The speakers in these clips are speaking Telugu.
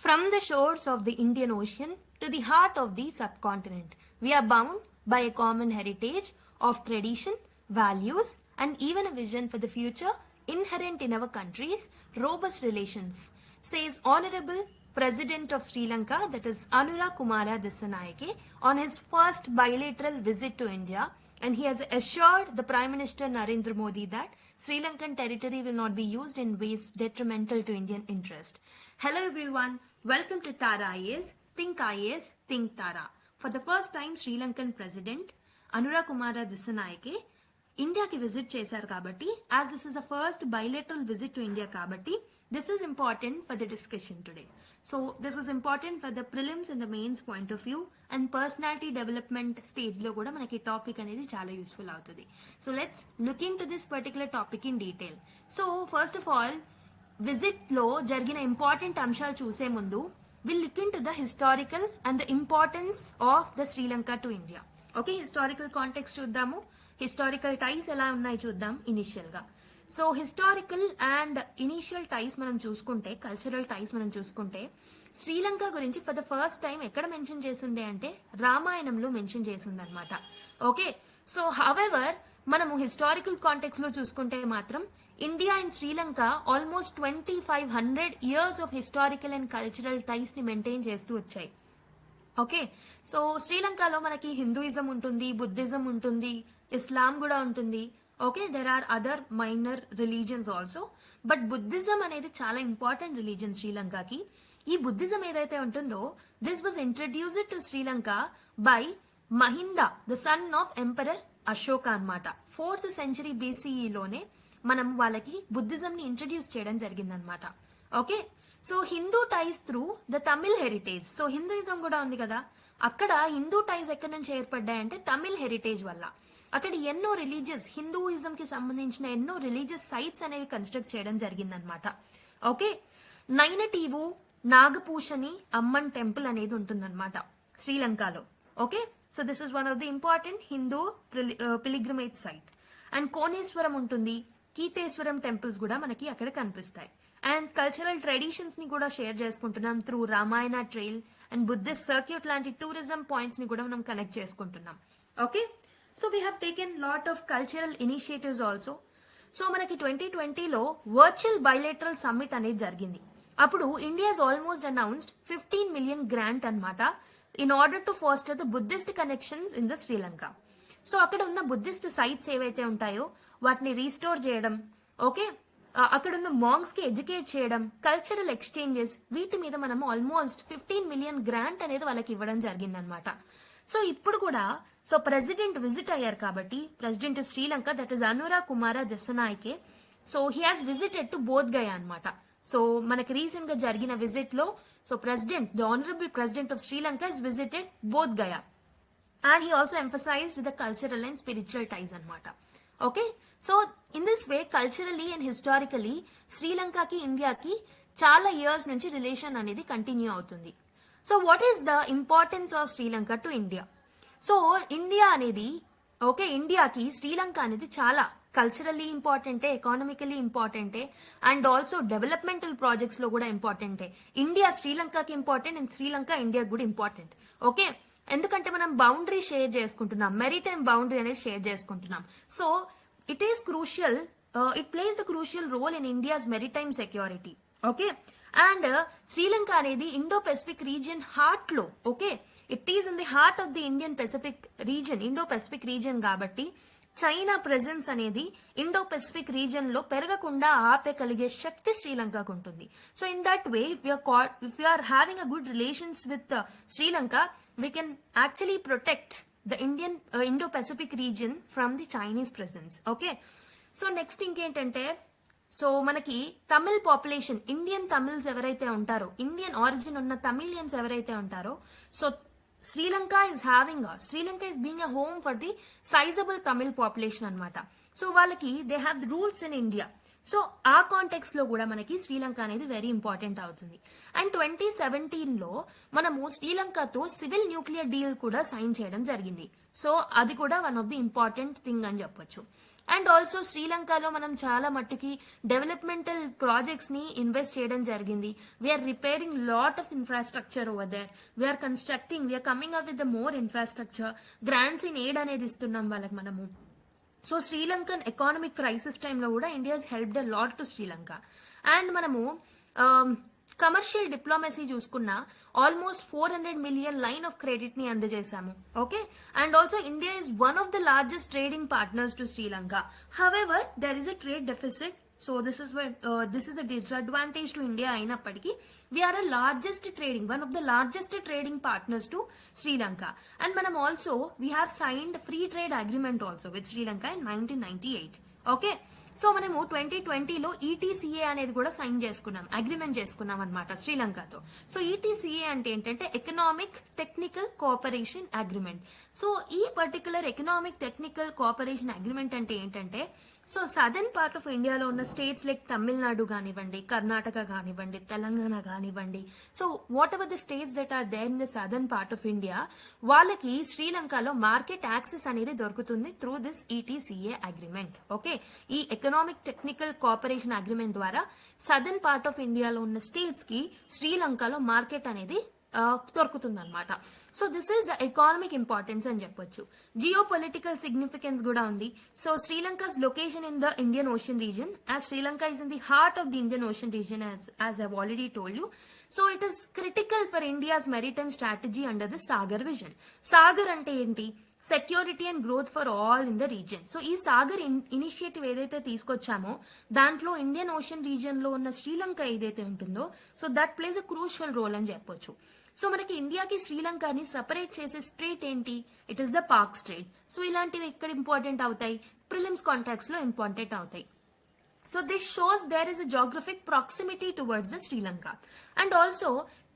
From the shores of the Indian Ocean to the heart of the subcontinent, we are bound by a common heritage of tradition, values, and even a vision for the future inherent in our country's robust relations, says Honorable President of Sri Lanka, that is Anura Kumara Dissanayake, on his first bilateral visit to India, and he has assured the Prime Minister Narendra Modi that Sri Lankan territory will not be used in ways detrimental to Indian interest. Hello everyone, welcome to Tara IAS, Think IAS, Think Tara. For the first time, Sri Lankan President Anura Kumara Dissanayake ఇండియాకి విజిట్ చేశారు కాబట్టి as this is the first bilateral visit to India కాబట్టి this is important for the discussion today. So this is important for the prelims and the mains point of view and personality development స్టేజ్లో కూడా మనకి టాపిక్ అనేది చాలా యూస్ఫుల్ అవుతుంది. So let's look into this particular topic in detail. So first of all విజిట్లో జరిగిన ఇంపార్టెంట్ అంశాలు చూసే ముందు will look into the historical and the importance of the Sri Lanka to India. Okay, historical context చూద్దాము, హిస్టారికల్ టైస్ ఎలా ఉన్నాయి చూద్దాం ఇనిషియల్ గా. So historical and initial ties మనం చూసుకుంటే, కల్చరల్ టైస్ మనం చూసుకుంటే, శ్రీలంక గురించి ఫర్ ద ఫస్ట్ టైం ఎక్కడ మెన్షన్ చేసిండే అంటే రామాయణంలో మెన్షన్ చేసింది అనమాట. ఓకే, సో హవెవర్ మనము హిస్టారికల్ కాంటెక్స్ లో చూసుకుంటే మాత్రం India and Sri Lanka almost 2500 years of historical and cultural ties ని మెయింటైన్ చేస్తూ వచ్చాయి. ఓకే, సో శ్రీలంకలో మనకి హిందూయిజం ఉంటుంది, బుద్ధిజం ఉంటుంది, ఇస్లాం కూడా ఉంటుంది. Okay, there are other minor religions also, but Buddhism అనేది చాలా ఇంపార్టెంట్ రిలీజియన్ శ్రీలంకకి. ఈ బుద్ధిజం ఏదైతే ఉంటుందో this was introduced to Sri Lanka by Mahinda, the son of emperor Ashoka అన్నమాట. 4th century BCE లోనే మనం వాళ్ళకి బుద్ధిజం ని ఇంట్రడ్యూస్ చేయడం జరిగిందనమాట. Okay, so Hindu ties through the Tamil heritage. So Hinduism కూడా ఉంది కదా, అక్కడ హిందూ టైస్ ఎక్కడి నుంచి ఏర్పడ్డాయంటే తమిళ్ హెరిటేజ్ వల్ల. అక్కడ ఎన్నో రిలీజియస్, హిందూయిజం కి సంబంధించిన ఎన్నో రిలీజియస్ సైట్స్ అనేవి కన్స్ట్రక్ట్ చేయడం జరిగిందనమాట. ఓకే, నైనటీవు నాగపూషణి అమ్మన్ టెంపుల్ అనేది ఉంటుందన్నమాట శ్రీలంకలో. Okay, so this is one of the important Hindu pilgrimage site. And Koneswaram ఉంటుంది, కీతేశ్వరం టెంపుల్స్ కూడా మనకి అక్కడ కనిపిస్తాయి. అండ్ కల్చరల్ ట్రెడిషన్స్ ని కూడా షేర్ చేసుకుంటున్నాం through Ramayana trail and Buddhist circuit లాంటి టూరిజం పాయింట్స్ ని కూడా మనం కనెక్ట్ చేసుకుంటున్నాం. Okay, so we have taken lot of cultural initiatives also. So మనకి 2020లో వర్చువల్ బైలేటరల్ సమ్మిట్ అనేది జరిగింది. అప్పుడు India's almost announced 15 million grant అన్నమాట in order to foster the Buddhist connections in the Sri Lanka. So అక్కడ ఉన్న బుద్ధిస్ట్ సైట్స్ ఏవైతే ఉంటాయో వాటిని రీస్టోర్ చేయడం, ఓకే, అక్కడ ఉన్న మాంగ్స్ కి ఎడ్యుకేట్ చేయడం, కల్చరల్ ఎక్స్చేంజెస్, వీటి మీద మనం ఆల్మోస్ట్ 15 million గ్రాంట్ అనేది వాళ్ళకి ఇవ్వడం జరిగిందనమాట. సో ఇప్పుడు కూడా సో ప్రెసిడెంట్ విజిట్ అయ్యారు కాబట్టి, president of Sri Lanka that is Anura Kumara Dissanayake, so he has visited to Bodh Gaya అనమాట. సో మనకి రీసెంట్ గా జరిగిన విజిట్ లో so president, the honourable president of Sri Lanka has visited Bodh Gaya and he also emphasised the cultural and spiritual ties అనమాట. Okay, so in this way culturally and historically శ్రీలంకకి ఇండియాకి చాలా ఇయర్స్ నుంచి రిలేషన్ అనేది కంటిన్యూ అవుతుంది. So what is the importance of Sri Lanka to India? So India అనేది, ఓకే, ఇండియాకి శ్రీలంక అనేది చాలా కల్చరలీ ఇంపార్టెంటే, ఎకానమికలీ ఇంపార్టెంటే, అండ్ ఆల్సో డెవలప్మెంటల్ ప్రాజెక్ట్స్ లో కూడా ఇంపార్టెంటే. ఇండియా శ్రీలంకకి ఇంపార్టెంట్ అండ్ శ్రీలంక ఇండియాకి కూడా ఇంపార్టెంట్. ఓకే, ఎందుకంటే మనం బౌండరీ షేర్ చేసుకుంటున్నాం, మెరిటైమ్ బౌండరీ అనేది షేర్ చేసుకుంటున్నాం. So it is crucial, it plays the crucial role in India's maritime security. Okay, and Sri Lanka అనేది ఇండో పెసిఫిక్ రీజియన్ హార్ట్ లో, okay, it is in the heart of the Indian Pacific region, Indo Pacific region కాబట్టి చైనా ప్రెజెన్స్ అనేది ఇండో పెసిఫిక్ రీజియన్ లో పెరగకుండా ఆపేయగలిగే శక్తి శ్రీలంకకు ఉంటుంది. So in that way if you are having a good relations with Sri Lanka, we can actually protect the Indian Indo-Pacific region from the Chinese presence. Okay, so next thing ఏంటంటే, సో మనకి తమిళ్ పాపులేషన్, ఇండియన్ తమిళ్స్ ఎవరైతే ఉంటారో, ఇండియన్ ఆరిజిన్ ఉన్న తమిళియన్స్ ఎవరైతే ఉంటారో, so Sri Lanka is being a home for the sizable Tamil population అన్నమాట. సో వాళ్ళకి they have rules in India. So ఆ కాంటెక్స్ లో కూడా మనకి శ్రీలంక అనేది వెరీ ఇంపార్టెంట్ అవుతుంది. అండ్ 2017లో మనము శ్రీలంకతో సివిల్ న్యూక్లియర్ డీల్ కూడా సైన్ చేయడం జరిగింది. సో అది కూడా one of the important thing అని చెప్పొచ్చు. అండ్ ఆల్సో శ్రీలంకలో మనం చాలా మట్టుకి డెవలప్మెంటల్ ప్రాజెక్ట్స్ ని ఇన్వెస్ట్ చేయడం జరిగింది. We are repairing lot of infrastructure over there. We are constructing, we are coming up with the more infrastructure. Grants in aid అనేది ఇస్తున్నాం వాళ్ళకి మనము. సో శ్రీలంకన్ ఎకానమిక్ క్రైసిస్ టైంలో కూడా India helped a lot to Sri Lanka. And మనము కమర్షియల్ డిప్లొమసీ చూసుకున్నా almost 400 million line of credit ని అందజేశాము. Okay, and also India is one of the largest trading partners to Sri Lanka. However there is a trade deficit. So this is a disadvantage to India అయినప్పటికీ we are a largest trading, one of the largest trading partners to Sri Lanka. And మనం also we have signed free trade agreement also with Sri Lanka in 1998. Okay, so మనము 2020లో ఈటీసీఏ అనేది కూడా సైన్ చేసుకున్నాం, అగ్రిమెంట్ చేసుకున్నాం అనమాట శ్రీలంకతో. సో ఈటీసీఏ అంటే ఏంటంటే economic technical cooperation agreement. So ఈ particular economic technical cooperation agreement అంటే ఏంటంటే, సో సదర్న్ పార్ట్ ఆఫ్ ఇండియాలో ఉన్న స్టేట్స్ లైక్ తమిళనాడు కానివ్వండి, కర్ణాటక కానివ్వండి, తెలంగాణ కానివ్వండి, so whatever the states that are there in the southern part of India, వాళ్ళకి శ్రీలంకలో మార్కెట్ యాక్సెస్ అనేది దొరుకుతుంది through this ETCA agreement. Okay, ఈ ఎకనామిక్ టెక్నికల్ కోఆపరేషన్ అగ్రిమెంట్ ద్వారా సదర్న్ పార్ట్ ఆఫ్ ఇండియాలో ఉన్న స్టేట్స్ కి శ్రీలంకలో మార్కెట్ అనేది దొరుకుతుంది అనమాట. So this is the economic importance అని చెప్పొచ్చు. జియో పొలిటికల్ సిగ్నిఫికెన్స్ కూడా ఉంది. So Sri Lanka's location in the Indian Ocean region, as Sri Lanka is in the heart of the Indian Ocean reason, as I've already told you. So it is critical for India's maritime strategy under the Sagar vision. Sagar అంటే ఏంటి? Security and growth for all in the region. So ఈ సాగర్ ఇనిషియేటివ్ ఏదైతే తీసుకొచ్చామో దాంట్లో ఇండియన్ ఓషన్ రీజియన్ లో ఉన్న శ్రీలంక ఏదైతే ఉంటుందో, so that plays a crucial role అని చెప్పొచ్చు. సో మనకి ఇండియాకి శ్రీలంకని సపరేట్ చేసే స్ట్రేట్ ఏంటి? It is the Palk strait. So ఇలాంటివి ఎక్కడ ఇంపార్టెంట్ అవుతాయి? ప్రిలిమ్స్ కాంటాక్ట్స్ లో ఇంపార్టెంట్ అవుతాయి. So this shows there is a geographic proximity towards the Sri Lanka. And also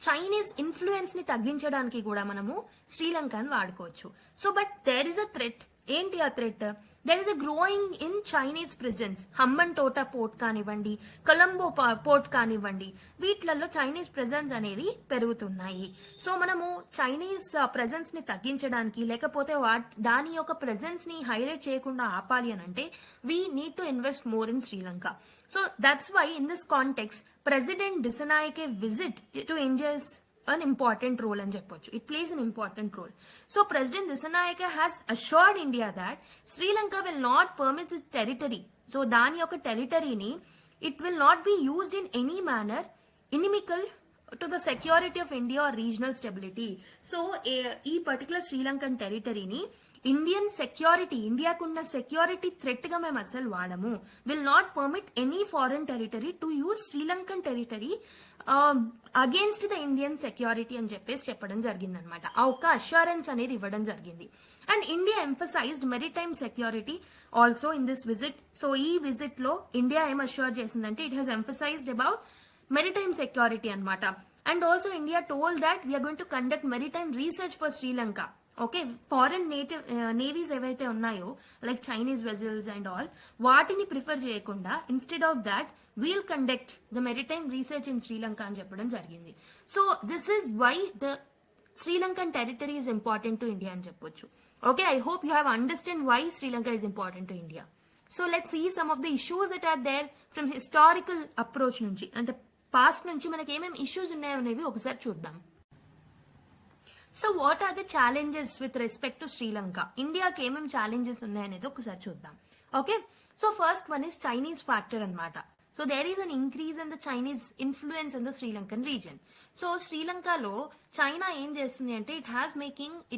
Chinese influence ని తగ్గించడానికి కూడా మనము శ్రీలంకను వాడుకోవచ్చు. So but there is a threat. ఏంటి ఆ threat? There is a growing in Chinese presence. Hambantota port కానివ్వండి, కొలంబో పోర్ట్ కానివ్వండి, వీటిలలో చైనీస్ ప్రెజెన్స్ అనేవి పెరుగుతున్నాయి. సో మనము చైనీస్ ప్రెజెన్స్ ని తగ్గించడానికి, లేకపోతే దాని యొక్క ప్రెజెన్స్ ని హైలైట్ చేయకుండా ఆపాలి అని అంటే we need to invest more in Sri Lanka. So that's why in this context, President Dissanayake visit to India is an important role అని చెప్పొచ్చు. It plays an important role. So President Dissanayake has assured India that Sri Lanka will not permit its territory. So దాని యొక్క టెరిటరీని it will not be used in any manner inimical to the security of India or regional stability. So ఈ పర్టికులర్ శ్రీలంకన్ టెరిటరీని ఇండియన్ సెక్యూరిటీ, ఇండియాకున్న సెక్యూరిటీ థ్రెట్ గా మేము అసలు వాడము. Will not permit any foreign territory to use Sri Lankan territory against the Indian security అని చెప్పడం జరిగింది అనమాట. ఆ ఒక్క అష్యూరెన్స్ అనేది ఇవ్వడం జరిగింది. And India emphasised maritime security also in this visit. So ఈ విజిట్ లో ఇండియా ఏం అష్యూర్ చేసిందంటే it has emphasised about maritime security అనమాట. And also India told that we are going to conduct maritime research for Sri Lanka. Okay, foreign navies ఏవైతే ఉన్నాయో like Chinese vessels and all, వాటిని ప్రిఫర్ చేయకుండా instead of that we'll conduct the maritime research in Sri Lanka అని చెప్పడం జరిగింది. So this is why the Sri Lankan territory is important to India అని చెప్పొచ్చు. Okay, I hope you have understand why Sri Lanka is important to India. So let's see some of the issues that are there from historical approach నుంచి, అంటే పాస్ట్ నుంచి మనకి ఏమేమి ఇష్యూస్ ఉన్నాయో అనేవి ఒకసారి చూద్దాం. So what are the challenges with respect to Sri Lanka? ఇండియాకి ఏమేమి ఛాలెంజెస్ ఉన్నాయనేది ఒకసారి చూద్దాం. Okay, so first one is Chinese factor అనమాట. So there is an increase in the Chinese influence in the Sri Lankan region. So శ్రీలంకలో చైనా ఏం చేస్తుంది అంటే it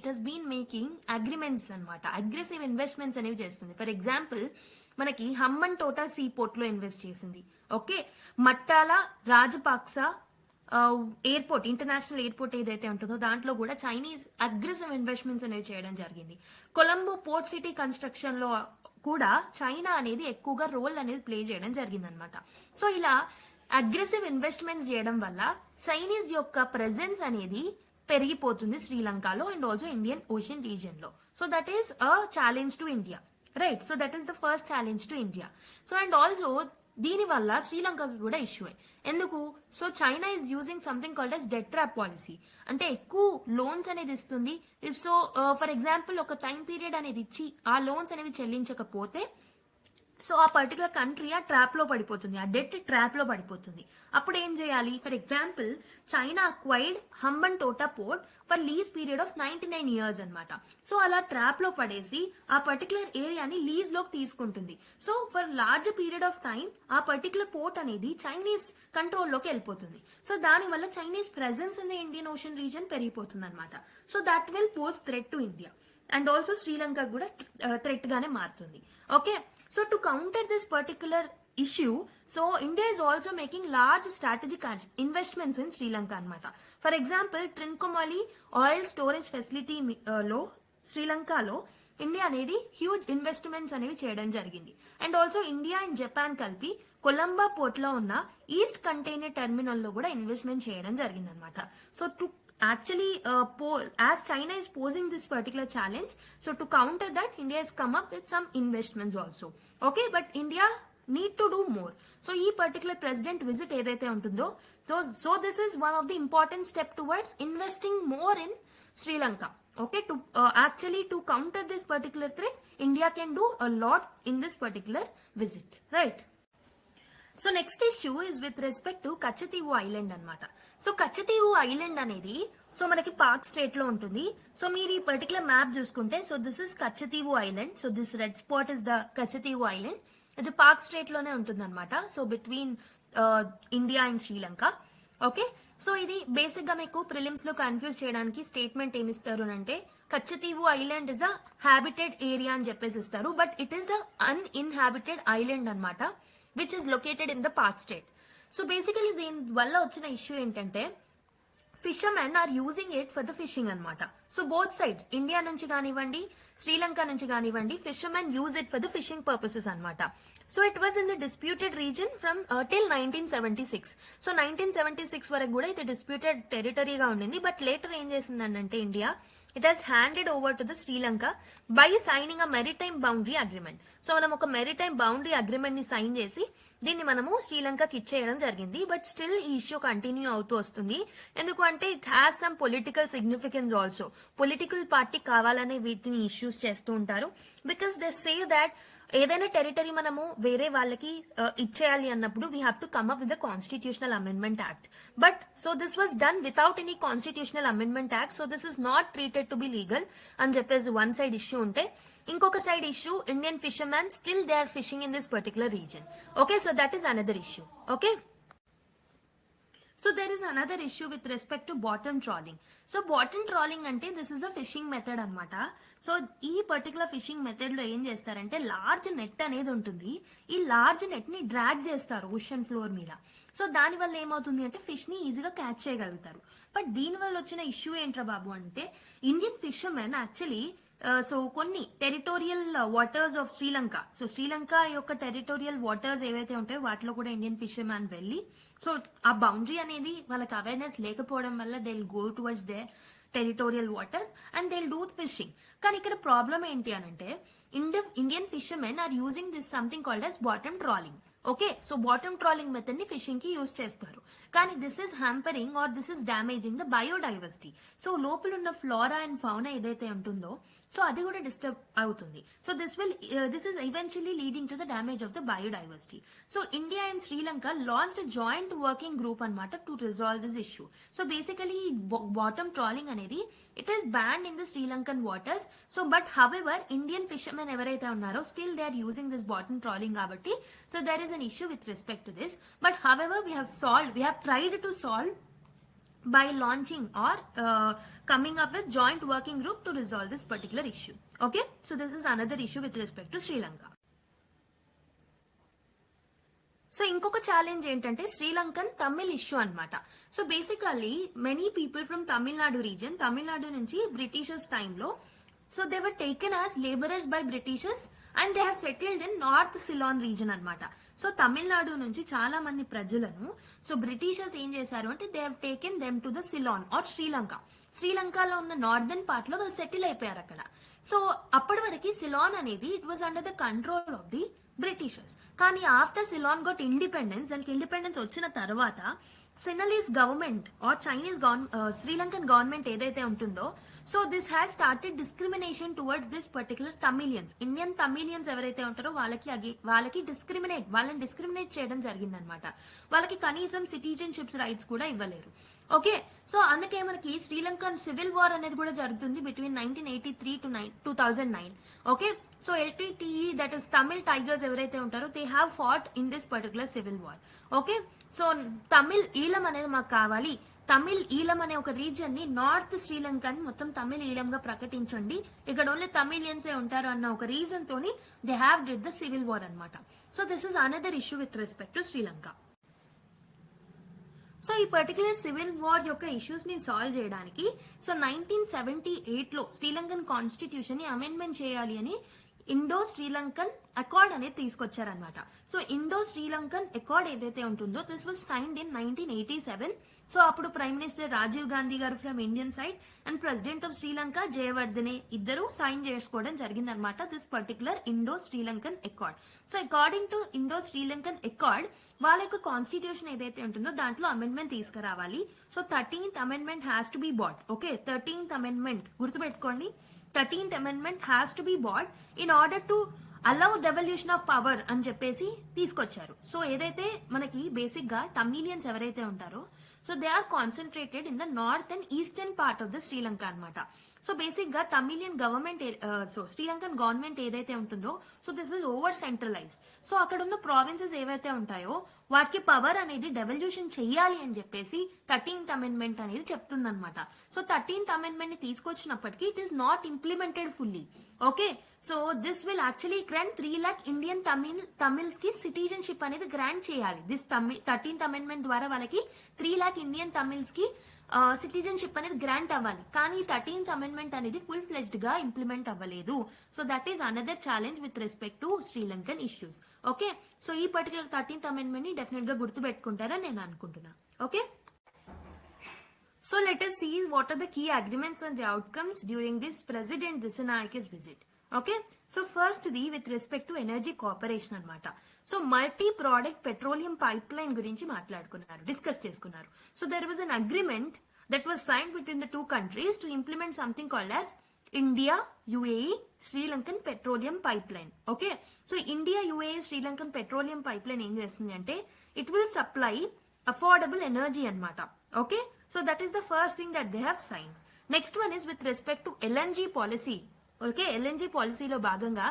has been making agreements అనమాట, అగ్రెసివ్ ఇన్వెస్ట్మెంట్స్ అనేవి చేస్తుంది. ఫర్ ఎగ్జాంపుల్ మనకి హంబన్ టోటా సీ పోర్ట్ లో ఇన్వెస్ట్ చేసింది. Okay, Mattala Rajapaksa airport, international airport ఏదైతే ఉంటుందో దాంట్లో కూడా చైనీస్ అగ్రెసివ్ ఇన్వెస్ట్మెంట్స్ అనేవి చేయడం జరిగింది. కొలంబో పోర్ట్ సిటీ కన్స్ట్రక్షన్ లో కూడా చైనా అనేది ఎక్కువగా రోల్ అనేది ప్లే చేయడం జరిగింది అనమాట. సో ఇలా అగ్రెసివ్ ఇన్వెస్ట్మెంట్స్ చేయడం వల్ల చైనీస్ యొక్క ప్రెజెన్స్ అనేది పెరిగిపోతుంది శ్రీలంకలో and also Indian Ocean region లో. So that is a challenge to India, right? So that is the first challenge to India. So and also దీని వల్ల శ్రీలంకకి కూడా ఇష్యూ ఎందుకు? So China is using something called as debt trap policy. అంటే ఎక్కువ లోన్స్ అనేది ఇస్తుంది. సో ఫర్ ఎగ్జాంపుల్ ఒక టైం పీరియడ్ అనేది ఇచ్చి ఆ లోన్స్ అనేవి చెల్లించకపోతే సో ఆ పర్టికులర్ కంట్రీ ఆ ట్రాప్ లో పడిపోతుంది, ఆ డెట్ ట్రాప్ లో పడిపోతుంది. అప్పుడు ఏం చేయాలి? For example China acquired Hambantota port for lease period of 99 years అనమాట. సో అలా ట్రాప్ లో పడేసి ఆ పర్టికులర్ ఏరియాని లీజ్ లోకి తీసుకుంటుంది. So for large period of time ఆ పర్టికులర్ పోర్ట్ అనేది చైనీస్ కంట్రోల్లోకి వెళ్ళిపోతుంది. సో దానివల్ల Chinese presence in the Indian Ocean region పెరిగిపోతుంది అనమాట. So that will pose threat to India and also Sri Lanka కూడా థ్రెట్ గానే మారుతుంది. Okay, so to counter this particular issue, so India is also making large strategic investments in Sri Lanka anamata. For example, Trincomalee oil storage facility lo Sri Lanka lo India అనేది హ్యూజ్ ఇన్వెస్ట్మెంట్స్ అనేవి చేయడం జరిగింది. And also India and Japan కలిపి కొలంబా పోర్ట్ లో ఉన్న ఈస్ట్ కంటైనర్ టెర్మినల్ లో కూడా ఇన్వెస్ట్మెంట్ చేయడం జరిగింది అనమాట. So to actually as China is posing this particular challenge, so to counter that India has come up with some investments also. Okay, but India need to do more. So ee particular president visit edaithe untundo, so this is one of the important step towards investing more in Sri Lanka. Okay, to actually to counter this particular threat, India can do a lot in this particular visit, right? So next issue is with respect to Katchatheevu island అనమాట. సో కచ్చతీవు ఐలాండ్ అనేది సో మనకి పాక్ స్టేట్ లో ఉంటుంది. సో మీరు ఈ పర్టికులర్ మ్యాప్ చూసుకుంటే, so this is Katchatheevu island. So this red spot is the Katchatheevu island. ఇది పాక్ స్టేట్ లోనే ఉంటుంది అనమాట. So between India and Sri Lanka. Okay, so ఇది బేసిక్ గా మీకు ప్రిలిమ్స్ లో కన్ఫ్యూజ్ చేయడానికి స్టేట్మెంట్ ఏమి ఇస్తారు అంటే, Katchatheevu island is a habitat area అని చెప్పేసి ఇస్తారు. But it is a uninhabited island అనమాట, which is located in the Pak state. So basically దీని వల్ల వచ్చిన ఇష్యూ ఏంటంటే, fishermen are using it for the fishing అనమాట. సో బోత్ సైడ్స్, ఇండియా నుంచి కానివ్వండి శ్రీలంక నుంచి కానివ్వండి, fishermen use it for the fishing purposes అనమాట. So it was in the disputed region from till 1976. So 1976 వరకు కూడా ఇది డిస్ప్యూటెడ్ టెరిటరీగా ఉండింది. బట్ లేటర్ ఏం చేసిందంటే India, it has handed over to the Sri Lanka by signing a maritime boundary agreement. So మనం ఒక maritime boundary agreement ని సైన్ చేసి దీన్ని మనము శ్రీలంకకి ఇచ్చేయడం జరిగింది. బట్ స్టిల్ ఈ ఇష్యూ కంటిన్యూ అవుతూ వస్తుంది. ఎందుకు అంటే it has some political significance also. Political party కావాలనే వీటిని ఇష్యూస్ చేస్తూ ఉంటారు. బికాస్ దే సే దాట్ ఏదైనా టెరిటరీ మనము వేరే వాళ్ళకి ఇచ్చేయాలి అన్నప్పుడు we have to come up with the constitutional amendment act. But so this was done without any constitutional amendment act. So this is not treated to be legal అని చెప్పేసి వన్ సైడ్ ఇష్యూ ఉంటే, ఇంకొక side issue Indian fishermen still they are fishing in this particular region. Okay, so that is another issue. Okay, so there is another issue with respect to bottom trawling. So bottom trawling అంటే this is a fishing method అనమాట. సో ఈ పర్టికులర్ ఫిషింగ్ మెథడ్ లో ఏం చేస్తారంటే, లార్జ్ నెట్ అనేది ఉంటుంది. ఈ లార్జ్ నెట్ ని డ్రాగ్ చేస్తారు ఓషన్ ఫ్లోర్ మీద. సో దాని వల్ల ఏమవుతుంది అంటే ఫిష్ ని ఈజీగా క్యాచ్ చేయగలుగుతారు. బట్ దీని వల్ల వచ్చిన ఇష్యూ ఏంట్రా బాబు అంటే, ఇండియన్ ఫిషర్మెన్ యాక్చువల్లీ సో కొన్ని territorial waters of Sri Lanka, so Sri Lanka యొక్క టెరిటోరియల్ వాటర్స్ ఏవైతే ఉంటాయో వాటిలో కూడా ఇండియన్ ఫిషర్మెన్ వెళ్ళి, సో ఆ బౌండరీ అనేది వాళ్ళకి అవేర్నెస్ లేకపోవడం వల్ల they will go towards they territorial waters and they will do fishing. కానీ ఇక్కడ ప్రాబ్లం ఏంటి అనంటే, Indian fishermen are using this something called as bottom trawling. Okay, so bottom trawling method ని ఫిషింగ్ కి యూజ్ చేస్తారు. కానీ this is hampering or this is damaging the biodiversity. So లోపల ఉన్న ఫ్లోరా అండ్ ఫౌనా ఏదైతే ఉంటుందో, సో అది కూడా డిస్టర్బ్ అవుతుంది. So this is eventually leading to the damage of the biodiversity. So India and Sri Lanka launched joint working group అనమాట to resolve this issue. So basically bottom trawling అనేది it is banned in the Sri Lankan waters. So but however Indian fishermen ఎవరైతే ఉన్నారో still they are using this bottom trawling కాబట్టి, so there is an issue with respect to this. But however we have tried to solve by launching or coming up with joint working group to resolve this particular issue. Okay, so this is another issue with respect to Sri Lanka. So ఇంకొక ఛాలెంజ్ ఏంటంటే శ్రీలంకన్ తమిళ్ ఇష్యూ అనమాట. So basically many people from Tamil Nadu region, Tamil Nadu నుంచి బ్రిటిషర్స్ టైంలో, so they were taken as labourers by Britishers and they have settled in north Ceylon region అనమాట. సో తమిళనాడు నుంచి చాలా మంది ప్రజలను సో బ్రిటిషర్స్ ఏం చేశారు అంటే, they have taken them to the Ceylon or Sri Lanka. శ్రీలంకలో ఉన్న నార్దర్న్ పార్ట్ లో వాళ్ళు సెటిల్ అయిపోయారు అక్కడ. సో అప్పటి వరకు సిలాన్ అనేది it was under the control of the Britishers. కానీ ఆఫ్టర్ సిలాన్ గోట్ ఇండిపెండెన్స్, దానికి ఇండిపెండెన్స్ వచ్చిన తర్వాత Sinhalese government or Sri Lankan government ఏదైతే ఉంటుందో, so this has started discrimination towards this particular Tamilians. Indian Tamilians ఎవరైతే ఉంటారో వాళ్ళకి డిస్క్రిమినేట్ చేయడం జరిగిందనమాట. వాళ్ళకి కనీసం సిటిజన్షిప్స్ రైట్స్ కూడా ఇవ్వలేరు. ఓకే, సో అందుకే మనకి శ్రీలంకన్ సివిల్ వార్ అనేది కూడా జరుగుతుంది between 1983 to 2009. Okay, so LTTE, that is Tamil tigers ఎవరైతే ఉంటారో, they have fought in this particular civil war. Okay, so Tamil Eelam అనేది మాకు కావాలి, తమిళ్ ఈలం అనే ఒక రీజియన్ ని నార్త్ శ్రీలంకన్ మొత్తం తమిళ్ ఈలంగా ప్రకటించండి, ఇక్కడ ఓన్లీ తమిళియన్సే ఉంటారు అన్న ఒక రీజన్ తోని they have did the civil war అనమాట. So this is another issue with respect to Sri Lanka. So ఈ పర్టికులర్ సివిల్ వార్ యొక్క ఇష్యూస్ ని సాల్వ్ చేయడానికి సో 1978 లో శ్రీలంకన్ కాన్స్టిట్యూషన్ ని అమెండ్మెంట్ చేయాలి అని ఇండో శ్రీలంకన్ అకార్డ్ అనేది తీసుకొచ్చారనమాట. సో ఇండో శ్రీలంకన్ అకార్డ్ ఏదైతే ఉంటుందో this was signed in 1987. So అప్పుడు prime minister Rajiv Gandhi garu from Indian side and president of Sri Lanka Jayewardene ఇద్దరు సైన్ చేసుకోవడం జరిగిందనమాట this particular Indo Sri Lankan accord. So according to Indo Sri Lankan accord వాళ్ళ యొక్క కాన్స్టిట్యూషన్ ఏదైతే ఉంటుందో దాంట్లో అమెండ్మెంట్ తీసుకురావాలి. So 13th amendment has to be brought. Okay, 13th amendment గుర్తుపెట్టుకోండి, 13th amendment has to be bought in order to allow devolution of power అని చెప్పేసి తీసుకొచ్చారు. సో ఏదైతే మనకి బేసిక్ గా తమిలియన్స్ ఎవరైతే ఉంటారో so they are concentrated in the north and eastern part of the Sri Lanka అనమాట. సో బేసిక్ గా Tamilian government so Sri Lankan government ఏదైతే ఉంటుందో so this is over centralized. So అక్కడ ఉన్న ప్రావిన్సెస్ ఏవైతే ఉంటాయో వాటికి పవర్ అనేది డెవల్యూషన్ చెయ్యాలి అని చెప్పేసి 13th అమెండ్మెంట్ అనేది చెప్తుందన్నమాట. సో 13th అమెండ్మెంట్ ని తీసుకొచ్చినప్పటికీ it is not implemented fully. Okay, so this will actually grant 3 lakh Indian Tamils కి సిటిజన్షిప్ అనేది గ్రాంట్ చేయాలి. దిస్ 13th అమెండ్మెంట్ ద్వారా వాళ్ళకి 3 lakh ఇండియన్ తమిళ్స్ కి సిటిజన్షిప్ అనేది గ్రాంట్ అవ్వాలి. కానీ 13th అమెండ్మెంట్ అనేది ఫుల్ ఫ్లెజ్డ్ గా ఇంప్లిమెంట్ అవ్వలేదు. So that is another challenge with respect to Sri Lankan issues. Okay, so ఈ పర్టికులర్ 13th అమెండ్మెంట్ ని డెఫినెట్ గా గుర్తు పెట్టుకుంటారని నేను అనుకుంటున్నా. Okay, so let us see what are the key agreements and the outcomes during this President Dissanayaka's visit. Okay, so first the with respect to energy cooperation అనమాట. So multi product petroleum pipe line గురించి మాట్లాడుకున్నారు, డిస్కస్ చేసుకున్నారు. So there was an agreement that was signed between the two countries to implement something called as India UAE Sri Lankan petroleum pipe line. Okay, so India UAE Sri Lankan petroleum pipe line ఏం చేస్తుంది అంటే it will supply affordable energy అనమాట. Okay, so that is the first thing that they have sign. Next one is with respect to LNG policy. Okay, LNG పాలసీలో భాగంగా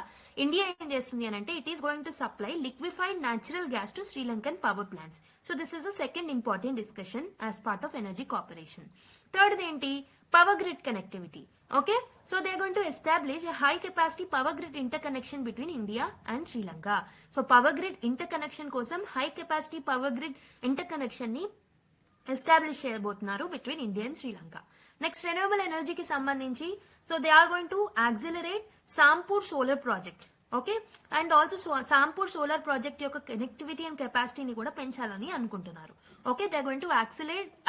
ఇండియా ఏం చేస్తుంది అని అంటే it is going to supply liquefied natural gas to Sri Lankan power plants. So this is a second important discussion as part of energy cooperation. Third ఏంటి, power grid connectivity. Okay, so they are going to establish a high capacity power grid inter connection between India and Sri Lanka. So power grid inter connection కోసం high capacity power grid inter connection ని ఎస్టాబ్లిష్ చేయబోతున్నారు between India and Sri Lanka. Next renewable ఎనర్జీకి సంబంధించి so they are going to accelerate Sampur solar project. Okay, and also Sampur solar project యొక్క కనెక్టివిటీ అండ్ కెపాసిటీని కూడా పెంచాలని అనుకుంటున్నారు. Okay, they are going to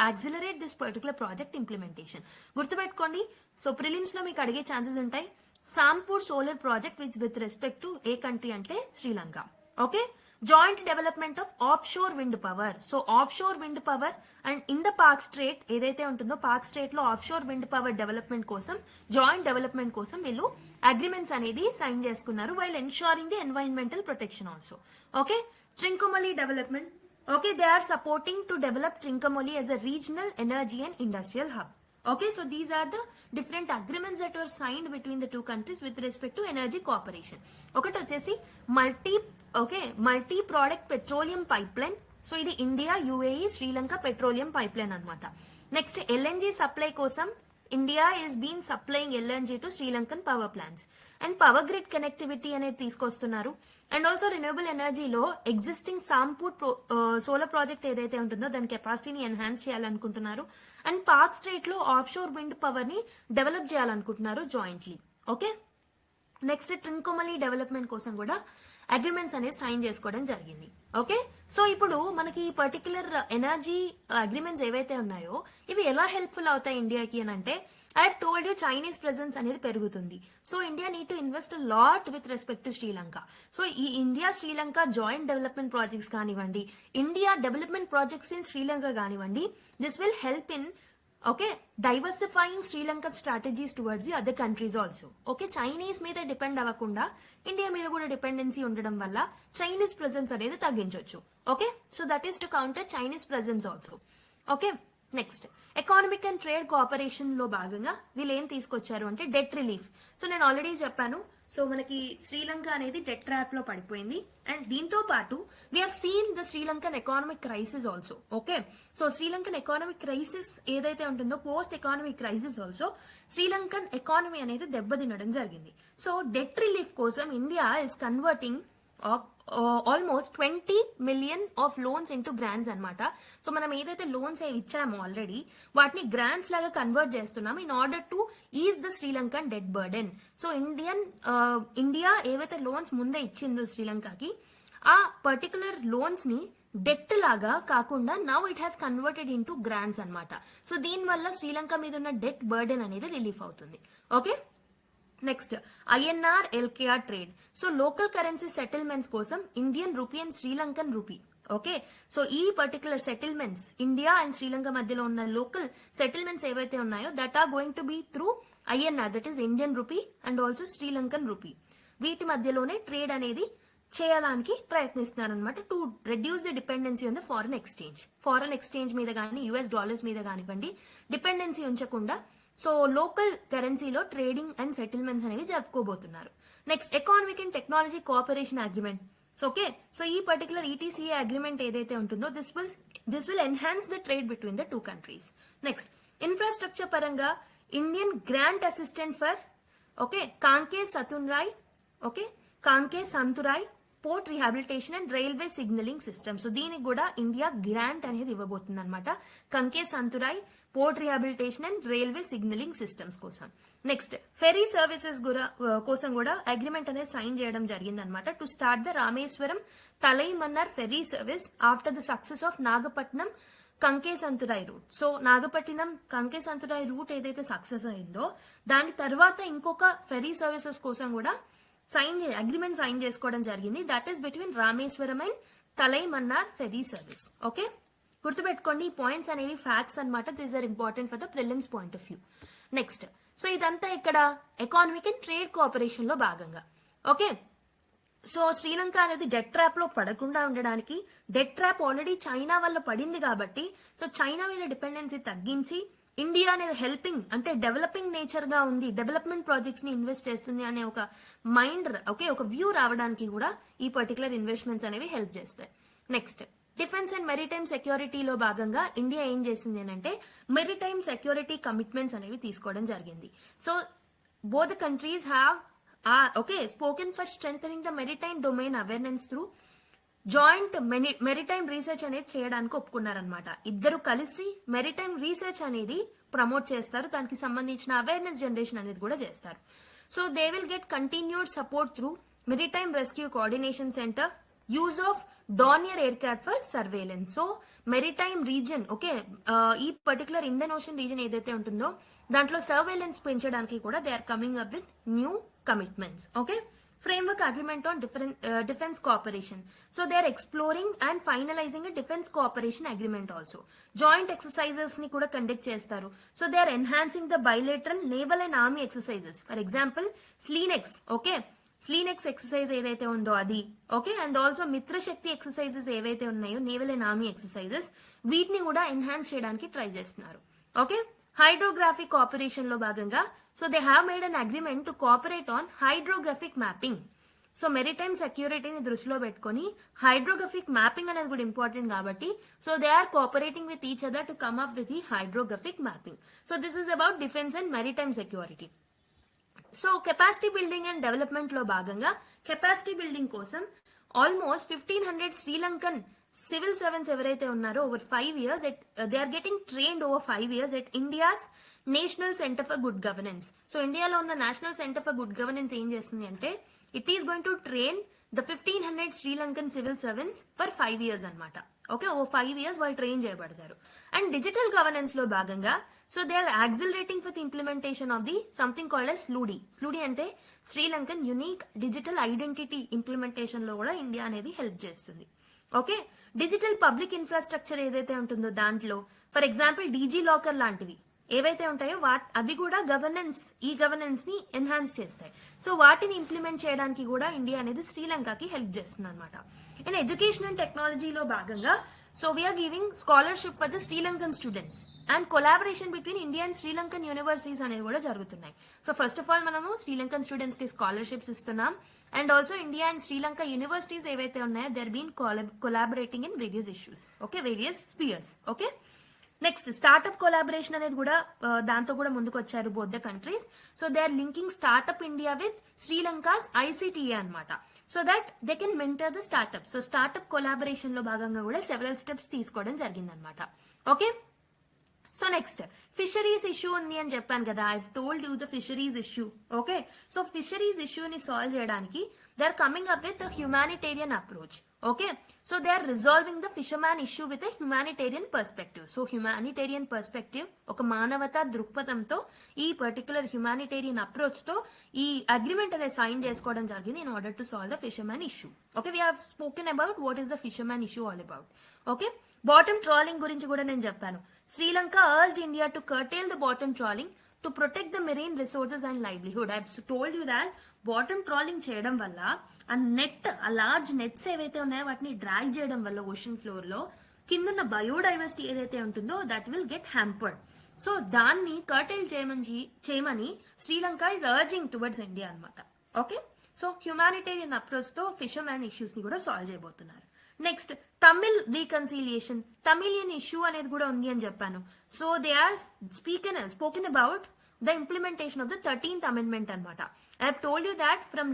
accelerate this particular project implementation. గుర్తుపెట్టుకోండి, సో ప్రిలిమ్స్ లో మీకు అడిగే ఛాన్సెస్ ఉంటాయి. Sampur solar project with respect to ఏ కంట్రీ అంటే Sri Lanka. Okay, joint development of off shore wind power. So off shore wind power and in the Palk Strait ఏదైతే ఉంటుందో పార్క్ స్ట్రేట్ లో off shore wind power development కోసం జాయింట్ డెవలప్మెంట్ కోసం వీళ్ళు అగ్రిమెంట్స్ అనేది సైన్ చేసుకున్నారు while ensuring the environmental protection also. Okay, Trincomalee development. Okay, they are supporting to develop Trincomalee as a regional energy and industrial hub. Okay, so these are the different agreements that were signed between the two countries with respect to energy cooperation. ఒకటి వచ్చేసి multi product petroleum pipe line. So ఇది India UAE Sri Lanka petroleum pipe line అనమాట. నెక్స్ట్ LNG సప్లై కోసం India is been supplying LNG to Sri Lankan power plants and power grid connectivity అనేది తీసుకొస్తున్నారు. అండ్ ఆల్సో రెన్యూవబుల్ ఎనర్జీలో ఎగ్జిస్టింగ్ సాంపూర్ సోలార్ ప్రాజెక్ట్ ఏదైతే ఉంటుందో దాని కెపాసిటీని ఎన్హాన్స్ చేయాలనుకుంటున్నారు. అండ్ పార్క్ స్ట్రేట్ లో ఆఫ్ షోర్ విండ్ పవర్ ని డెవలప్ చేయాలనుకుంటున్నారు jointly. Okay, next Trincomalee development కోసం కూడా అగ్రిమెంట్స్ అనేది సైన్ చేసుకోవడం జరిగింది. ఓకే, సో ఇప్పుడు మనకి ఈ పర్టికులర్ ఎనర్జీ అగ్రిమెంట్స్ ఏవైతే ఉన్నాయో ఇవి ఎలా హెల్ప్ఫుల్ అవుతాయి ఇండియాకి అని అంటే, I have told you Chinese presence అనేది పెరుగుతుంది. So India need to invest lot with respect to Sri Lanka. So ఈ India Sri Lanka joint development projects కానివ్వండి, India development projects in Sri Lanka కానివ్వండి, this will help in diversifying Sri Lanka strategies towards the other countries also. Chinese మీద డిపెండ్ అవ్వకుండా ఇండియా మీద కూడా డిపెండెన్సీ ఉండడం వల్ల చైనీస్ ప్రెజెన్స్ అనేది తగ్గించవచ్చు. So that is to counter Chinese presence also. Next, economic and trade cooperation లో భాగంగా వీళ్ళు ఏం తీసుకొచ్చారు అంటే డెట్ రిలీఫ్. సో నేను ఆల్రెడీ చెప్పాను, సో మనకి శ్రీలంక అనేది డెట్ ట్రాప్ లో పడిపోయింది, అండ్ దీంతో పాటు we have seen the Sri Lankan economic crisis also. So Sri Lankan economic crisis ఏదైతే ఉంటుందో, post economic crisis also Sri Lankan economy అనేది దెబ్బతినడం జరిగింది. సో డెట్ రిలీఫ్ కోసం India is converting almost 20 million of loans into grants అనమాట. సో మనం ఏదైతే లోన్స్ ఇచ్చామో ఆల్రెడీ వాటిని గ్రాంట్స్ లాగా కన్వర్ట్ చేస్తున్నాం in order to is the Sri Lankan debt burden. So India ఏవైతే లోన్స్ ముందే ఇచ్చిందో శ్రీలంకకి, ఆ పర్టికులర్ లోన్స్ ని డెట్ లాగా కాకుండా now it has converted into grants అనమాట. సో దీనివల్ల శ్రీలంక మీద ఉన్న డెట్ బర్డెన్ అనేది రిలీఫ్ అవుతుంది. Next, INR LKR trade. So local currency settlements కోసం Indian rupee and Sri Lankan rupee. So ఈ particular settlements India and Sri Lanka మధ్యలో ఉన్న లోకల్ సెటిల్మెంట్స్ ఏవైతే ఉన్నాయో that are going to be through INR, that is Indian rupee and also Sri Lankan rupee. వీటి మధ్యలోనే ట్రేడ్ అనేది చేయడానికి ప్రయత్నిస్తున్నారు అనమాట, to reduce the dependency on the foreign exchange మీద కానీ యుఎస్ డాలర్స్ మీద కానివ్వండి డిపెండెన్సీ ఉంచకుండా సో లోకల్ కరెన్సీలో ట్రేడింగ్ అండ్ సెటిల్మెంట్స్ అనేవి జరుపుకోబోతున్నారు. Next, economic and technology cooperation agreement. So ఈ పర్టికులర్ ఈటీసీఏ అగ్రిమెంట్ ఏదైతే ఉంటుందో this will enhance the trade between the 2 countries. Next, infrastructure పరంగా Indian grant assistant for Kankesanthurai port rehabilitation and railway signalling system. So దీనికి కూడా ఇండియా గ్రాంట్ అనేది ఇవ్వబోతుంది అనమాట, కంకే సంతురాయ్ port rehabilitation and railway signalling systems కోసం. నెక్స్ట్, ఫెరీ సర్వీసెస్ కోసం కూడా అగ్రిమెంట్ అనేది సైన్ చేయడం జరిగింది అనమాట, to start the Rameswaram Talaimannar ferry service after the success of Nagapattinam Kankesanthurai route. So Nagapattinam Kankesanthurai route ఏదైతే సక్సెస్ అయిందో దాని తర్వాత ఇంకొక ఫెరీ సర్వీసెస్ కోసం కూడా అగ్రిమెంట్ సైన్ చేసుకోవడం జరిగింది, that is between Rameswaram and Talaimannar ferry service. గుర్తుపెట్టుకోండి, ఈ పాయింట్స్ అనేవి ఫ్యాక్ట్స్ అనమాట, these are important for the prelims point of view. Next, so ఇదంతా ఇక్కడ ఎకానమిక్ అండ్ ట్రేడ్ కోఆపరేషన్ లో భాగంగా. సో శ్రీలంక అనేది డెట్ ట్రాప్ లో పడకుండా ఉండడానికి, డెట్ ట్రాప్ ఆల్రెడీ చైనా వల్ల పడింది కాబట్టి సో చైనా మీద డిపెండెన్సీ తగ్గించి ఇండియా అనేది హెల్పింగ్ అంటే డెవలపింగ్ నేచర్ గా ఉంది, డెవలప్మెంట్ ప్రాజెక్ట్స్ ని ఇన్వెస్ట్ చేస్తుంది అనే ఒక మైండ్ ఒక వ్యూ రావడానికి కూడా ఈ పర్టికులర్ ఇన్వెస్ట్మెంట్స్ అనేవి హెల్ప్ చేస్తాయి. నెక్స్ట్, డిఫెన్స్ అండ్ మెరిటైమ్ సెక్యూరిటీలో భాగంగా ఇండియా ఏం చేసింది అంటే మెరిటైమ్ సెక్యూరిటీ కమిట్మెంట్స్ అనేవి తీసుకోవడం జరిగింది. So both countries have spoken for strengthening the maritime domain awareness through joint maritime research అనేది చేయడానికి ఒప్పుకున్నారనమాట. ఇద్దరు కలిసి మెరిటైమ్ రీసెర్చ్ అనేది ప్రమోట్ చేస్తారు, దానికి సంబంధించిన అవేర్నెస్ జనరేషన్ అనేది కూడా చేస్తారు. So they will get continued support through maritime rescue coordination centre, use of Dornier aircraft for surveillance. So maritime region ఈ పర్టికులర్ ఇండియన్ ఓషన్ రీజన్ ఏదైతే ఉంటుందో దాంట్లో సర్వేలెన్స్ పెంచడానికి కూడా they are coming up with new commitments. Framework Agreement on Defense Cooperation. So they are exploring and finalizing a Defense Cooperation Agreement also. Joint exercises ni kuda conduct chestaru. So they are enhancing the bilateral naval and army exercises. For example, SLENEX. SLENEX exercise ఏదైతే ఉందో అది. And also Mitra Shakti exercises ఏవైతే ఉన్నాయో naval and army exercises వీటిని కూడా ఎన్హాన్స్ చేయడానికి ట్రై చేస్తున్నారు. హైడ్రోగ్రాఫిక్ కోఆపరేషన్ లో భాగంగా so they have made an agreement to cooperate on hydrographic mapping. So maritime సెక్యూరిటీని దృష్టిలో పెట్టుకుని హైడ్రోగ్రఫిక్ మ్యాపింగ్ అనేది కూడా ఇంపార్టెంట్ కాబట్టి so they are cooperating with each other to come up with the hydrographic mapping. So this is about defence and maritime security. So capacity building and development లో భాగంగా కెపాసిటీ బిల్డింగ్ కోసం ఆల్మోస్ట్ 1500 శ్రీలంకన్ సివిల్ సర్వెంట్స్ ఎవరైతే ఉన్నారో over 5 years they are getting trained over 5 years at India's national centre for good governance. So ఇండియాలో ఉన్న national centre for good governance ఏం చేస్తుంది అంటే it is going to train the 1500 Sri Lankan civil servants for 5 years అనమాట. ఓకే, 5 years వాళ్ళు ట్రైన్ చేయబడతారు. అండ్ డిజిటల్ గవర్నెన్స్ లో భాగంగా so they are accelerating for the implementation of the something called S SLUDI. SLUDI అంటే Sri Lankan unique digital identity implementation లో కూడా ఇండియా అనేది హెల్ప్ చేస్తుంది. ఓకే, డిజిటల్ పబ్లిక్ ఇన్ఫ్రాస్ట్రక్చర్ ఏదైతే ఉంటుందో దాంట్లో ఫర్ ఎగ్జాంపుల్ డీజీ లాకర్ లాంటివి ఏవైతే ఉంటాయో అవి కూడా ఈ గవర్నెన్స్ ని ఎన్హాన్స్ చేస్తాయి. సో వాటిని ఇంప్లిమెంట్ చేయడానికి కూడా ఇండియా అనేది శ్రీలంకకి హెల్ప్ చేస్తుంది అనమాట. ఇన్ ఎడ్యుకేషన్ అండ్ టెక్నాలజీలో భాగంగా so we are giving scholarship for the Sri Lankan students and collaboration between India and Sri Lankan universities అనేవి కూడా జరుగుతున్నాయి. సో ఫస్ట్ ఆఫ్ ఆల్ మనము శ్రీలంకన్ స్టూడెంట్స్ కి స్కాలర్షిప్స్ ఇస్తున్నాం. And also India and Sri Lanka universities ఏవైతే ఉన్నాయో there been collaborating in various issues. Okay, various spheres. Okay, next startup collaboration అనేది కూడా దాంతో కూడా ముందుకు వచ్చారు both the countries. So they are linking startup India with Sri Lanka's ఐసిటిఏ అనమాట. So that they can mentor the startup. So startup collaboration లో భాగంగా కూడా సెవెరల్ స్టెప్స్ తీసుకోవడం జరిగింది అనమాట. Okay, so next fisheries issue ఉంది అని చెప్పాను కదా, I told you the fisheries issue. Okay, so fisheries ఇష్యూని సాల్వ్ చేయడానికి they are coming up with humanitarian approach. Okay, so they are resolving the fisherman issue with a humanitarian perspective. So humanitarian perspective ఒక మానవతా దృక్పథంతో ఈ పర్టికులర్ హ్యుమానిటేరియన్ అప్రోచ్ తో ఈ అగ్రిమెంట్ అనేది సైన్ చేసుకోవడం జరిగింది in order to solve the fisherman issue. Okay, we have spoken about what is the fisherman issue all about. Okay, bottom trolling గురించి కూడా నేను చెప్పాను. Sri Lanka urged India to curtail the bottom trolling to protect the marine resources and livelihood. I told you that bottom trolling చేయడం వల్ల ఆ లార్జ్ నెట్స్ ఏవైతే ఉన్నాయో వాటిని డ్రాగ్ చేయడం వల్ల ఓషన్ ఫ్లోర్ లో కిందున్న బయోడైవర్సిటీ ఏదైతే ఉంటుందో that will get hampered. So దాన్ని కర్టైల్ చేయమని Sri Lanka is urging towards India అనమాట. ఓకే, సో హ్యుమానిటేరియన్ అప్రోచ్ తో ఫిషర్మ్యాన్ ఇష్యూస్ ని కూడా సాల్వ్ చేయబోతున్నారు. Next Tamil reconciliation, Tamilian issue అనేది కూడా ఉంది అని చెప్పాను. So they are spoken about the implementation of the 13th amendment అనమాట. I have told you that from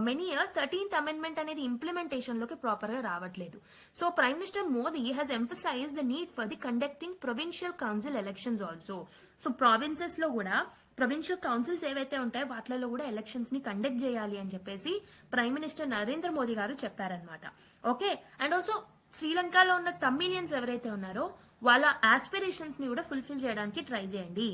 many years 13th amendment అనేది ఇంప్లిమెంటేషన్ లోకి ప్రాపర్ గా రావట్లేదు. So prime minister Modi has emphasise the need for the conducting provincial council elections also. So provinces లో కూడా ప్రొవిన్షియల్ కౌన్సిల్స్ ఏవైతే ఉంటాయో వాటిలో కూడా ఎలక్షన్స్ ని కండక్ట్ చేయాలి అని చెప్పేసి ప్రైమ్ మినిస్టర్ నరేంద్ర మోదీ గారు చెప్పారనమాట. ఓకే, అండ్ ఆల్సో శ్రీలంకలో ఉన్న తమిళియన్స్ ఎవరైతే ఉన్నారో వాళ్ళ ఆస్పిరేషన్స్ ని కూడా ఫుల్ఫిల్ చేయడానికి ట్రై చేయండి.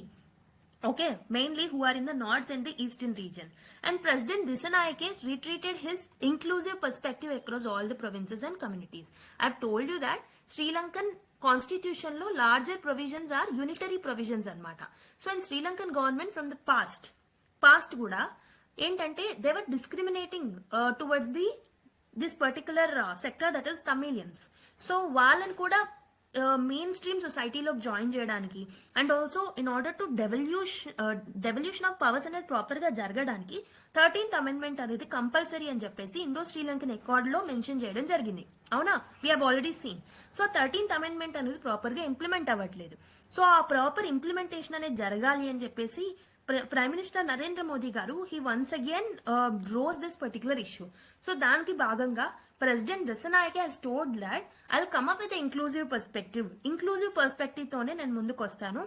Okay, mainly who are in the north and the eastern region. And President Dissanayake retreated his inclusive perspective across all the provinces and communities. I've told you that Sri Lankan constitution lo larger provisions are unitary provisions anamata. So in Sri Lankan government from the past kuda entante they were discriminating towards this particular sector, that is Tamilians. So వాళ్ళని కూడా మెయిన్ స్ట్రీమ్ సొసైటీలోకి జాయిన్ చేయడానికి and also in order to devolution of powers అనేది ప్రాపర్ గా జరగడానికి 13th అమెండ్మెంట్ అనేది కంపల్సరీ అని చెప్పేసి ఇండో శ్రీలంకన్ అకార్డ్ లో మెన్షన్ చేయడం జరిగింది. అవునా, we have already scene. So 13th amendment అనేది ప్రాపర్ గా ఇంప్లిమెంట్ అవ్వట్లేదు. సో ఆ ప్రాపర్ ఇంప్లిమెంటేషన్ అనేది జరగాలి అని చెప్పేసి ప్రైమ్ మినిస్టర్ నరేంద్ర మోదీ గారు he once again rose this particular issue. So దానికి భాగంగా president Dissanayake has told that I will come up with inclusive perspective తోనే నేను ముందుకు వస్తాను,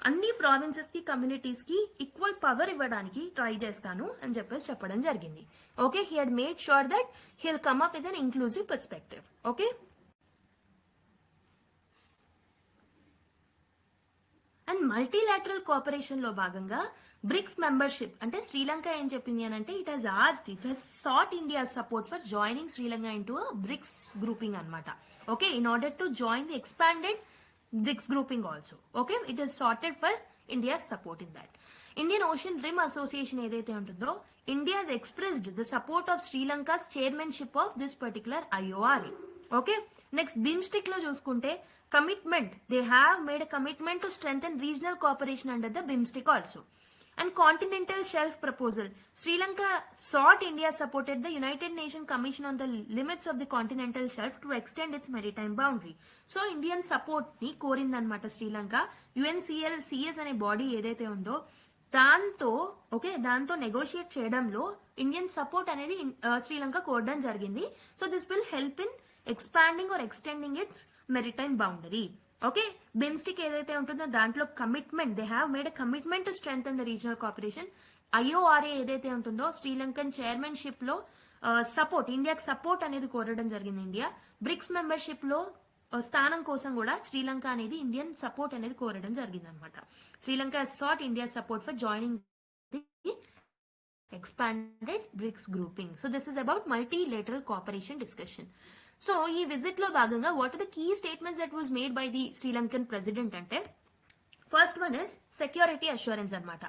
అన్ని ప్రావిన్సెస్ కి కమ్యూనిటీస్ కి ఈక్వల్ పవర్ ఇవ్వడానికి ట్రై చేస్తాను అని చెప్పేసి చెప్పడం జరిగింది. Okay, he had made sure that he will come up with an inclusive perspective. Okay, and multilateral cooperation లో భాగంగా బ్రిక్స్ మెంబర్షిప్ అంటే శ్రీలంక ఏం చెప్పింది అని అంటే it has sought India support for joining Sri Lanka into BRICS grouping అనమాట. Okay, in order to join the expanded BRICS grouping also. Okay, it has sorted for India support in that. Indian Ocean rim association ఏదైతే ఉంటుందో India has expressed the support of Sri Lanka's chairmanship of this particular IORA. Okay, next BIMSTEC లో చూసుకుంటే commitment, they have made a commitment to strengthen regional cooperation under the BIMSTEC also. And continental shelf proposal, Sri Lanka sought India supported the United Nations Commission on the limits of the continental shelf to extend its maritime boundary. So Indian support ni కోరిందన్నమాట శ్రీలంక. UNCLCS అనే బాడీ ఏదైతే ఉందో దాంతో నెగోషియేట్ చేయడంలో ఇండియన్ సపోర్ట్ అనేది శ్రీలంక కోరడం జరిగింది. So this will help in expanding are extending it's maritime boundary. Okay, BIMSTEC ఏదైతే ఉంటుందో దాంట్లో commitment, they have made a commitment to strengthen the regional cooperation. IORA ఏదైతే ఉంటుందో శ్రీలంకన్ చైర్మన్షిప్ లో సపోర్ట్, ఇండియాకి సపోర్ట్ అనేది కోరడం జరిగింది. ఇండియా బ్రిక్స్ మెంబర్షిప్ లో స్థానం కోసం కూడా శ్రీలంక అనేది ఇండియన్ సపోర్ట్ అనేది కోరడం జరిగింది అనమాట. Sri Lanka sought India support for joining the expanded BRICS grouping. So this is about multilateral cooperation discussion. So ఈ విజిట్ లో భాగంగా what are the key statements that was made by the Sri Lankan president అంటే first one is security assurance అనమాట.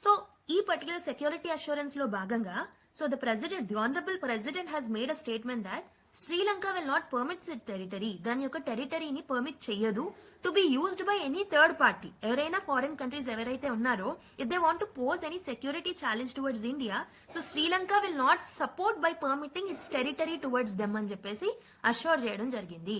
సో ఈ పర్టికులర్ సెక్యూరిటీ అష్యూరెన్స్ లో భాగంగా so the honourable president has made a statement that Sri Lanka will not permits it territory, దాని యొక్క టెరిటరీని పర్మిట్ చేయదు to be used by any third party. ఎవరైనా ఫారిన్ కంట్రీస్ ఎవరైతే ఉన్నారో if they want to pose any security challenge towards India, so Sri Lanka will not support by permitting its territory towards them అని చెప్పేసి అష్యూర్ చేయడం జరిగింది.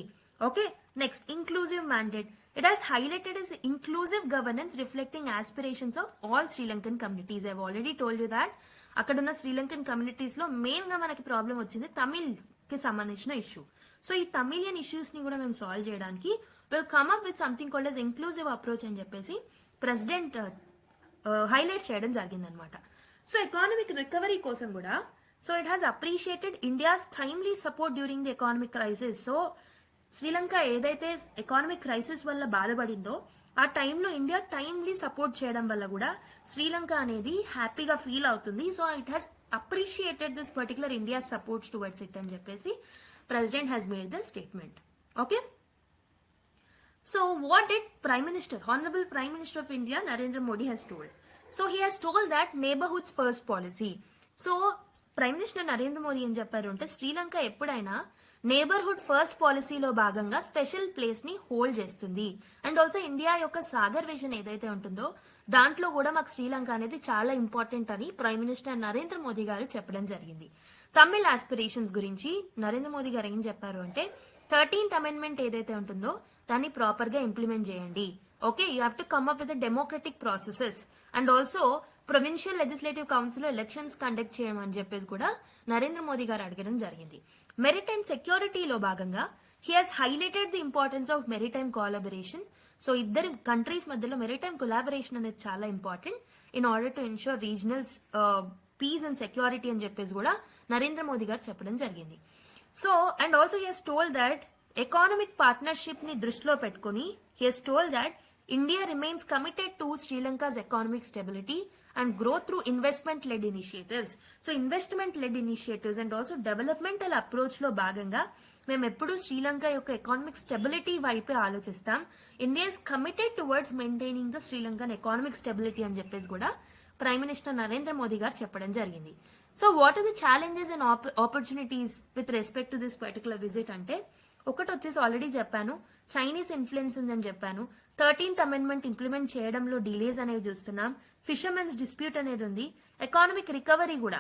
Okay, next inclusive mandate. It has highlighted as inclusive governance reflecting aspirations of all Sri Lankan communities. I've already told you that అక్కడున్న శ్రీలంకన్ కమ్యూనిటీస్ లో మెయిన్ గా మనకి ప్రాబ్లం వచ్చింది తమిళ్ కి సంబంధించిన ఇష్యూ. సో ఈ తమిళియన్ ఇష్యూస్ ని కూడా మేము సాల్వ్ చేయడానికి will come up with something called as inclusive approach అని చెప్పేసి ప్రెసిడెంట్ హైలైట్ చేయడం జరిగింది అనమాట. సో ఎకానమిక్ రికవరీ కోసం కూడా so it has appreciated India's timely support during the economic crisis. So Sri Lanka ఏదైతే ఎకానమిక్ క్రైసిస్ వల్ల బాధపడిందో ఆ టైంలో ఇండియా టైమ్లీ సపోర్ట్ చేయడం వల్ల కూడా శ్రీలంక అనేది హ్యాపీగా ఫీల్ అవుతుంది. So it has appreciated this particular India supports towards it అని చెప్పేసి president has made the statement. Okay, so what did Honorable Prime Minister of India Narendra Modi has told? So he has told that neighborhoods first policy. So prime minister Narendra Modi ఏం చెప్పారు అంటే శ్రీలంక ఎప్పుడైనా నేబర్హుడ్ ఫస్ట్ పాలసీలో భాగంగా స్పెషల్ ప్లేస్ ని హోల్డ్ చేస్తుంది. అండ్ ఆల్సో ఇండియా యొక్క సాగర్ విజన్ ఏదైతే ఉంటుందో దాంట్లో కూడా మాకు శ్రీలంక అనేది చాలా ఇంపార్టెంట్ అని ప్రైమ్ మినిస్టర్ నరేంద్ర మోదీ గారు చెప్పడం జరిగింది. తమిళ్ ఆస్పిరేషన్స్ గురించి నరేంద్ర మోదీ గారు ఏం చెప్పారు అంటే 13th అమెండ్మెంట్ ఏదైతే ఉంటుందో దాన్ని ప్రాపర్ గా ఇంప్లిమెంట్ చేయండి. Okay, you have to come up with democratic processes and also provincial legislative council elections conduct చేయమని చెప్పేసి కూడా నరేంద్ర మోదీ గారు అడగడం జరిగింది. మెరిటైమ్ సెక్యూరిటీలో భాగంగా he has highlighted the importance of maritime collaboration. So ఇద్దరు కంట్రీస్ మధ్యలో మెరిటైమ్ కొలాబరేషన్ అనేది చాలా important in order to ensure regional peace and security అని చెప్పేసి కూడా నరేంద్ర మోదీ గారు చెప్పడం జరిగింది. So and also he has told that economic partnership ని దృష్టిలో పెట్టుకుని he has told that India remains committed to Sri Lanka's economic stability and growth through investment-led initiatives. So investment-led initiatives and also developmental approach లో భాగంగా మేము ఎప్పుడు శ్రీలంక యొక్క ఎకానమిక్ స్టెబిలిటీ వైపే ఆలోచిస్తాం. India is committed towards maintaining the Sri Lankan economic stability అని చెప్పేసి కూడా ప్రైమ్ మినిస్టర్ నరేంద్ర మోదీ గారు చెప్పడం జరిగింది. So what are the challenges and opportunities with respect to this particular visit అంటే ఒకటి వచ్చేసి ఆల్రెడీ చెప్పాను, చైనీస్ ఇన్ఫ్లుయెన్స్ ఉందని చెప్పాను. 13th అమెండ్మెంట్ ఇంప్లిమెంట్ చేయడంలో డిలేస్ అనేవి చూస్తున్నాం. ఫిషర్మెన్స్ డిస్ప్యూట్ అనేది ఉంది. ఎకానమిక్ రికవరీ కూడా.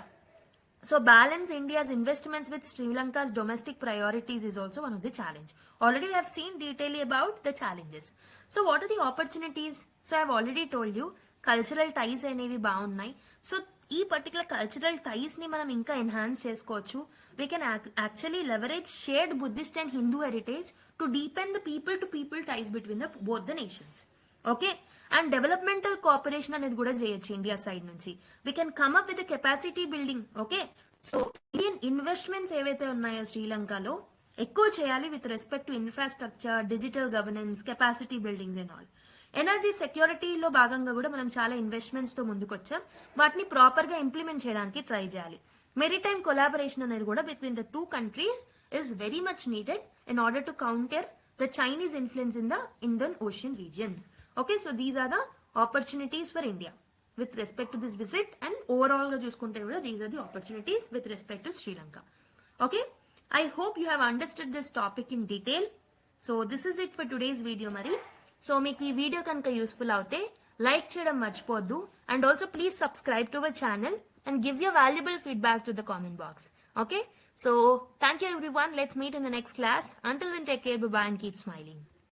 So balance India's investments with Sri Lanka's domestic priorities is also one of the challenge. Already we have seen detail about the challenges. So what are the opportunities? So I have already told you cultural ties అనేవి బాగున్నాయి. సో ఈ పర్టికులర్ కల్చరల్ టైస్ ని మనం ఇంకా ఎన్హాన్స్ చేసుకోవచ్చు. We can actually leverage shared Buddhist and Hindu heritage to deepen the people to people ties between the both the nations. Okay, and developmental cooperation అనేది కూడా చేయొచ్చు ఇండియా సైడ్ నుంచి. We can come up with capacity building. Okay, so Indian investments ఏవైతే ఉన్నాయో శ్రీలంకలో ఎక్కువ చేయాలి with respect to infrastructure, digital governance, capacity buildings and all. Energy సెక్యూరిటీలో భాగంగా కూడా మనం చాలా ఇన్వెస్ట్మెంట్స్ తో ముందుకొచ్చాం. వాటిని ప్రాపర్ గా ఇంప్లిమెంట్ చేయడానికి ట్రై చేయాలి. మెరిటైమ్ కొలాబరేషన్ అనేది కూడా between the two countries is very much needed in order to counter the Chinese influence in the Indian Ocean region. Okay, so these are the opportunities for India with respect to this visit, and overall ga chuskunte kuda these are the opportunities with respect to Sri Lanka. Okay, I hope you have understood this topic in detail. So this is it for today's video mari. So meeku ee video kanaka useful avute like cheyadam marchipoddu, and also please subscribe to our channel and give your valuable feedbacks to the comment box. Okay, so thank you everyone. Let's meet in the next class. Until then, take care, bye bye, and keep smiling.